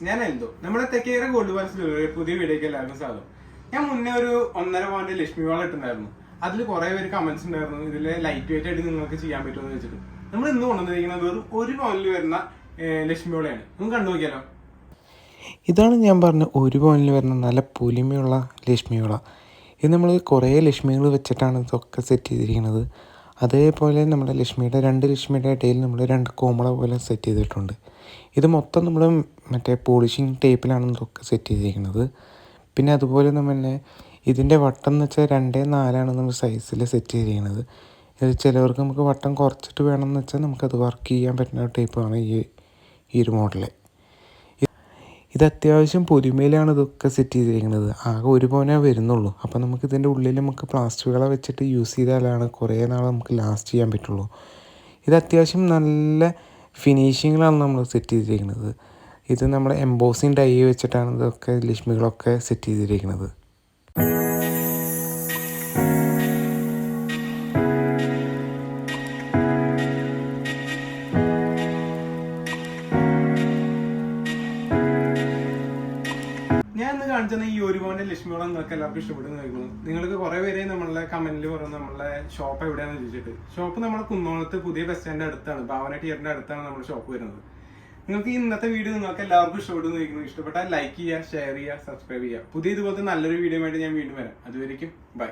ഞാൻ എന്തോ നമ്മുടെ തെക്കേറെ ഗോൾഡ് പാലസിൽ പുതിയ വീഡിയോക്ക് എല്ലാവർക്കും സ്വാഗതം. ഞാൻ മുന്നേ ഒരു 1.5 പവന്റെ ലക്ഷ്മി വാള ഇട്ടുണ്ടായിരുന്നു. അതിൽ കുറെ പേര് കമന്റ്സ് ഉണ്ടായിരുന്നു, ഇതിലെ ലൈറ്റ് വെയിറ്റ് ആയിട്ട് നിങ്ങൾക്ക് ചെയ്യാൻ പറ്റുമെന്ന് വെച്ചിട്ട്. നമ്മൾ ഇന്ന് കൊണ്ടുവന്നിരിക്കുന്നത് വെറും 1 പവനിൽ വരുന്ന ലക്ഷ്മി വാളയാണ്. നമുക്ക് കണ്ടു നോക്കിയാലോ. ഇതാണ് ഞാൻ പറഞ്ഞ 1 പവനിൽ വരുന്ന നല്ല പൊലിമയുള്ള ലക്ഷ്മി വള. ഇത് നമ്മൾ കുറേ ലക്ഷ്മികൾ വെച്ചിട്ടാണ് ഇതൊക്കെ സെറ്റ് ചെയ്തിരിക്കുന്നത്. അതേപോലെ നമ്മുടെ ലക്ഷ്മിയുടെ 2 ലക്ഷ്മിയുടെ ഇടയിൽ നമ്മൾ 2 കോമള പോലെ സെറ്റ് ചെയ്തിട്ടുണ്ട്. ഇത് മൊത്തം നമ്മൾ മറ്റേ പോളിഷിങ് ടേപ്പിലാണ് ഇതൊക്കെ സെറ്റ് ചെയ്തിരിക്കുന്നത്. പിന്നെ അതുപോലെ തന്നെ ഇതിൻ്റെ വട്ടം എന്ന് വെച്ചാൽ 2/4 നമ്മൾ സൈസിൽ സെറ്റ് ചെയ്തിരിക്കുന്നത്. ഇത് ചിലവർക്ക് നമുക്ക് വട്ടം കുറച്ചിട്ട് വേണമെന്ന് വെച്ചാൽ നമുക്കത് വർക്ക് ചെയ്യാൻ പറ്റുന്ന ടൈപ്പാണ് ഈ ഒരു മോഡൽ. ഇത് അത്യാവശ്യം പൊലിമയിലാണ് ഇതൊക്കെ സെറ്റ് ചെയ്തിരിക്കുന്നത്. ആകെ 1 പവനേ വരുന്നുള്ളൂ. അപ്പോൾ നമുക്ക് ഇതിൻ്റെ ഉള്ളിൽ നമുക്ക് പ്ലാസ്റ്റിക്കുകളെ വെച്ചിട്ട് യൂസ് ചെയ്താലാണ് കുറേ നാൾ നമുക്ക് ലാസ്റ്റ് ചെയ്യാൻ പറ്റുള്ളൂ. ഇത് അത്യാവശ്യം നല്ല ഫിനിഷിങ്ങിലാണ് നമ്മൾ സെറ്റ് ചെയ്തിരിക്കുന്നത്. ഇത് നമ്മുടെ എംബോസിങ് ഡൈ വെച്ചിട്ടാണ് ഇതൊക്കെ ലക്ഷ്മികളൊക്കെ സെറ്റ് ചെയ്തിരിക്കുന്നത്. ഞാൻ ഇന്ന് കാണിച്ചത് ഈ 1 പവന്റെ ലക്ഷ്മി വാള നിങ്ങൾക്ക് എല്ലാവർക്കും ഇഷ്ടപ്പെടുന്നു നോക്കുന്നു. നിങ്ങൾക്ക് കുറെ പേര് നമ്മളെ കമന്റിൽ പറയുന്നത് നമ്മളെ ഷോപ്പ് എവിടെയാണെന്ന് ചോദിച്ചിട്ട്. ഷോപ്പ് നമ്മുടെ കുന്നോളത്ത് പുതിയ ബസ് സ്റ്റാൻഡിന്റെ അടുത്താണ്, ഭാവന തിയേറ്ററിന്റെ അടുത്താണ് നമ്മുടെ ഷോപ്പ് വരുന്നത്. നിങ്ങൾക്ക് ഇന്നത്തെ വീഡിയോ നിങ്ങൾക്ക് എല്ലാവർക്കും ഇഷ്ടപ്പെടുന്നു നോക്കുന്നു. ഇഷ്ടപ്പെട്ടാൽ ലൈക്ക് ചെയ്യുക, ഷെയർ ചെയ്യുക, സബ്സ്ക്രൈബ് ചെയ്യുക. പുതിയ ഇതുപോലത്തെ നല്ലൊരു വീഡിയോ ആയിട്ട് ഞാൻ വീണ്ടും വരാം. അതുവരേക്കും ബൈ.